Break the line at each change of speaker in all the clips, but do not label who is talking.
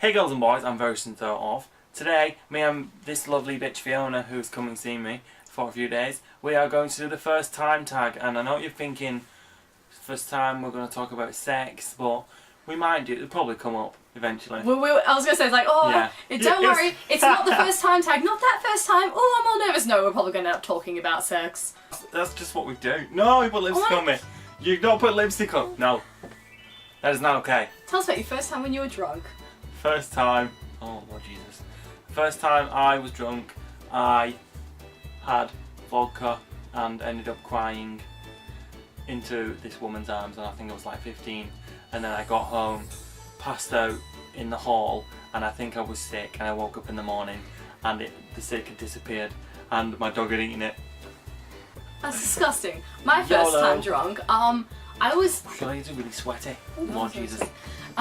Hey girls and boys, I'm very soon off. Today, me and this lovely bitch Fiona, who's coming to see me for a few days, we are going to do the first time tag. And I know what you're thinking, first time we're going to talk about sex, but we might do, it'll probably come up eventually.
I was going to say, it's like, don't worry, it's not the first time tag, not that first time, oh, I'm all nervous. No, we're probably going to end up talking about sex.
That's just what we do. No, you put lipstick on me. You don't put lipstick on. No. That is not okay.
Tell us about your first time when you were drunk.
First time, oh Lord Jesus. First time I was drunk, I had vodka and ended up crying into this woman's arms, and I think I was like 15. And then I got home, passed out in the hall, and I think I was sick, and I woke up in the morning and the sick had disappeared and my dog had eaten it.
That's disgusting. My first time drunk, I was...
It's really sweaty. Lord Jesus.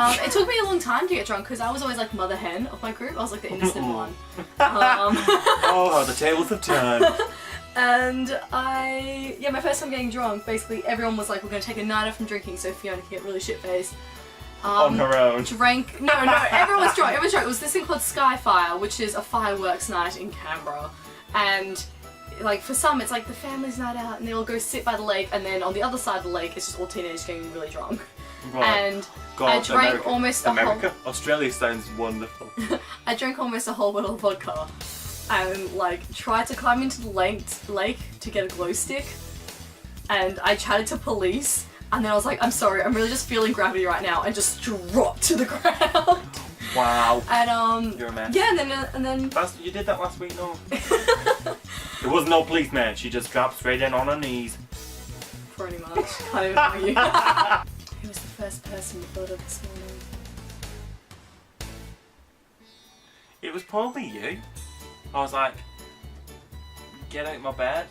It took me a long time to get drunk because I was always like mother hen of my group. I was like the innocent one.
Oh, the tables have turned.
And my first time getting drunk, basically everyone was like, we're going to take a night off from drinking so Fiona can get really shit-faced.
On her own.
No, everyone was drunk. It was this thing called Skyfire, which is a fireworks night in Canberra. And like for some, it's like the family's night out and they all go sit by the lake, and then on the other side of the lake, it's just all teenagers getting really drunk.
Right.
And I drank almost a whole...
Australia sounds wonderful.
I drank almost a whole bottle of vodka and like tried to climb into the lake to get a glow stick, and I chatted to police, and then I was like, I'm sorry, I'm really just feeling gravity right now, and just dropped to the ground.
Wow.
And
you're a mess.
Yeah, and then
you did that last week, no? There was no policeman, she just got straight in on her knees.
Pretty much. Can't even argue. Who was the first person you thought of this morning?
It was probably you. I was like, get out of my bed.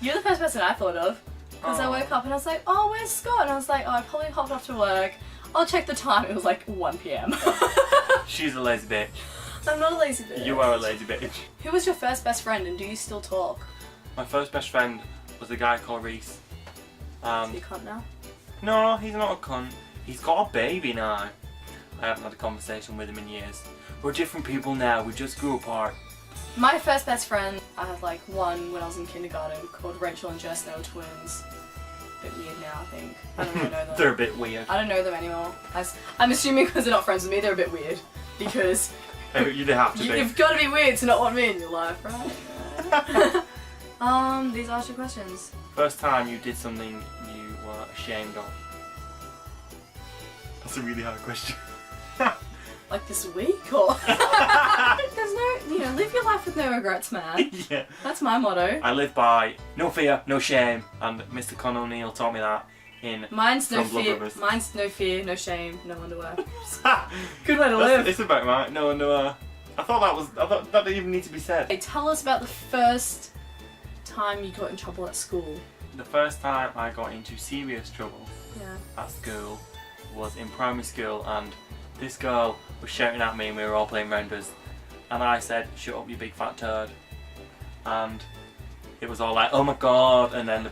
You're the first person I thought of. Because I woke up and I was like, oh, where's Scott? And I was like, oh, I probably hopped off to work. I'll check the time. It was like 1 PM.
She's a lazy bitch.
I'm not a lazy bitch.
You are a lazy bitch.
Who was your first best friend, and do you still talk?
My first best friend was a guy called Reese.
Is he a cunt now?
No, he's not a cunt. He's got a baby now. I haven't had a conversation with him in years. We're different people now, we just grew apart.
My first best friend, I had like one when I was in kindergarten, called Rachel and Jess. They were twins. A bit weird now, I think. I don't really know them.
They're a bit weird.
I don't know them anymore. I'm assuming because they're not friends with me, they're a bit weird. Because
you'd have to be.
You've got to be weird to not want me in your life, right? These are your questions.
First time you did something you were ashamed of? That's a really hard question.
Like this week, or? There's no, live your life with no regrets, man.
Yeah.
That's my motto.
I live by no fear, no shame, and Mr. Con O'Neill taught me that in
Mine's no fear, no shame, no underwear. Good way to live.
It's about right, no underwear. I thought that didn't even need to be said.
Hey, tell us about the first time you got in trouble at school.
The first time I got into serious trouble
at
school was in primary school, and this girl was shouting at me and we were all playing rounders, and I said, shut up you big fat turd, and it was all like, oh my god, and then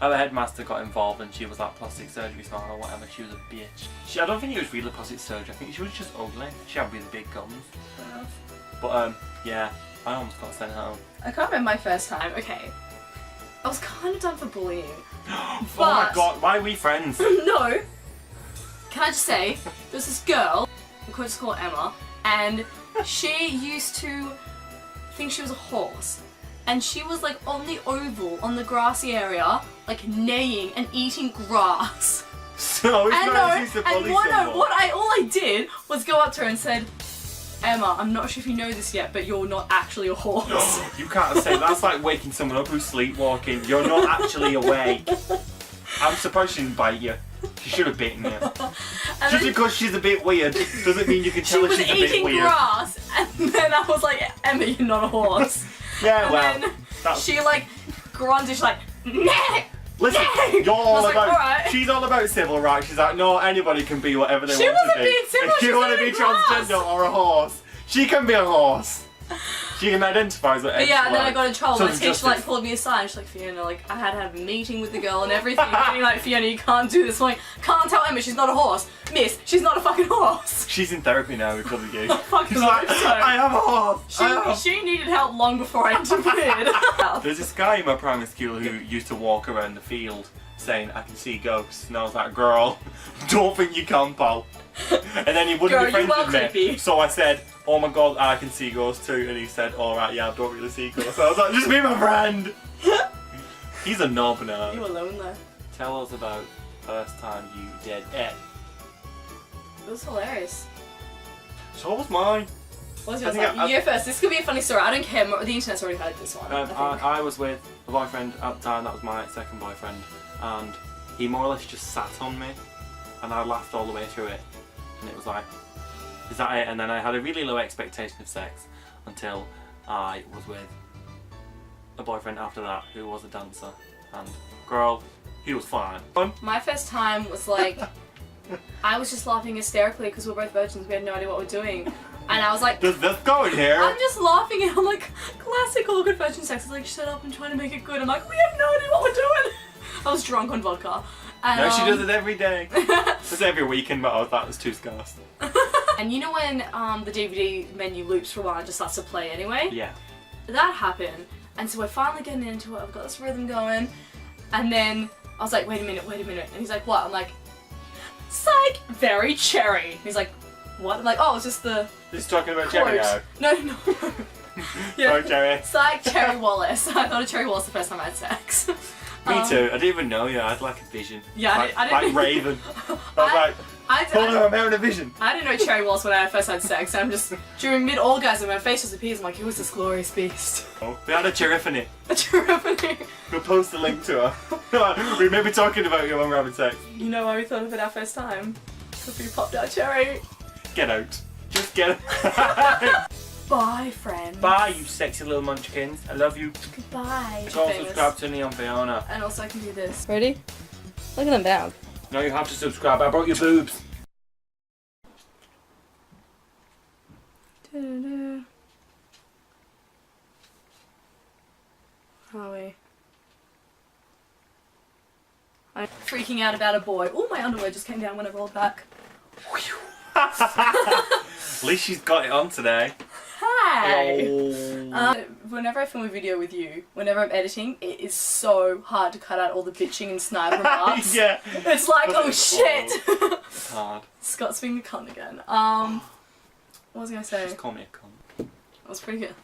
our headmaster got involved, and she was like plastic surgery smart or whatever. She was a bitch. I don't think it was really plastic surgery, I think she was just ugly. She had really big gums. But yeah, I almost got sent home.
I can't remember my first time. Okay, I was kind of done for bullying.
Oh my god, why are we friends?
No. Can I just say, there's this girl, I'm going to call her Emma, and she used to think she was a horse. And she was like on the oval, on the grassy area, like neighing and eating grass.
So it's not easy to bully someone.
All I did was go up to her and said, Emma, I'm not sure if you know this yet, but you're not actually a horse.
No, you can't say that's like waking someone up who's sleepwalking. You're not actually awake. I'm surprised she didn't bite you. She should have bitten you. Just because she's a bit weird doesn't mean you can tell her she's a bit weird.
She was eating grass, and then I was like, Emma, you're not a horse.
Yeah,
and then she like grunted, she's like, nah!
Listen, you're all about.
Right.
She's all about civil rights. She's like, no, anybody can be whatever they want to be.
She wasn't being civil.
If you want to be transgender or a horse, she can be a horse. She can identify as an
But yeah, and then I got in trouble. My
Southern
teacher like
justice.
pulled me aside. And she's like, Fiona, like I had to have a meeting with the girl and everything. And being like, Fiona, you can't do this. I'm like, can't tell Emma she's not a horse. Miss, she's not a fucking horse.
She's in therapy now because of you.
Fuck
She's
no,
like,
so.
I am a horse.
She needed help long before I interfered.
There's this guy in my primary school who used to walk around the field saying, I can see ghosts. And I was like, girl, don't think you can, pal. And then he wouldn't
Girl,
be friends
you are
with me.
creepy.
So I said, oh my god, I can see ghosts too. And he said, alright, yeah, I don't really see ghosts. So I was like, just be my friend. He's a knob now.
You alone there.
Tell us about first time you did it.
It was hilarious.
So was mine.
What was
I
yours
think
like? You go first. This could be a funny story. I don't care. The internet's already heard this one. I think.
I was with a boyfriend at the time, that was my second boyfriend, and he more or less just sat on me, and I laughed all the way through it, and it was like, is that it? And then I had a really low expectation of sex until I was with a boyfriend after that who was a dancer, and girl, he was fine.
My first time was like, I was just laughing hysterically because we're both virgins. We had no idea what we're doing. And I was like,
Does this go in here?
I'm just laughing and I'm like, classic all good virgin sex. It's like, shut up, I'm trying to make it good. I'm like, we have no idea what we're doing. I was drunk on vodka. And,
No, she does it every day. It's every weekend, but I thought it was too scarce.
And you know when the DVD menu loops for a while and just starts to play anyway?
Yeah.
That happened. And so we're finally getting into it. I've got this rhythm going. And then I was like, wait a minute. And he's like, what? I'm like, psych, very cherry. And he's like, what? I'm like, oh, it's just the
Just talking about Jerry now.
No. Yeah.
Sorry, Jerry.
Psych, Cherry Wallace. I thought of Cherry Wallace the first time I had sex.
Me too. I didn't even know you. I had like a vision.
Yeah,
like,
I didn't.
like Raven. I was like, hold on, I'm having a vision.
I didn't know Cherry Wallace when I first had sex. I'm just during mid-orgasm, my face just appears. I'm like, who is this glorious beast?
Oh, we had a Giraffany.
A Giraffany.
We'll post a link to her. We may be talking about you when we're having sex.
You know why we thought of it our first time? Because we popped out Cherry.
Get out. Just get out.
Bye, friends.
Bye, you sexy little munchkins. I love you.
Goodbye.
Go subscribe to Neon Fiona.
And also I can do this. Ready? Look at them down.
No, you have to subscribe. I brought you boobs.
Are we? I'm freaking out about a boy. Oh, my underwear just came down when I rolled back.
At least she's got it on today.
Hi!
Oh.
Whenever I film a video with you, whenever I'm editing, it is so hard to cut out all the bitching and snide remarks.
Yeah.
It's like, oh shit!
It's hard.
Scott's being a cunt again. What was I gonna say?
Just call me a cunt.
That was pretty good.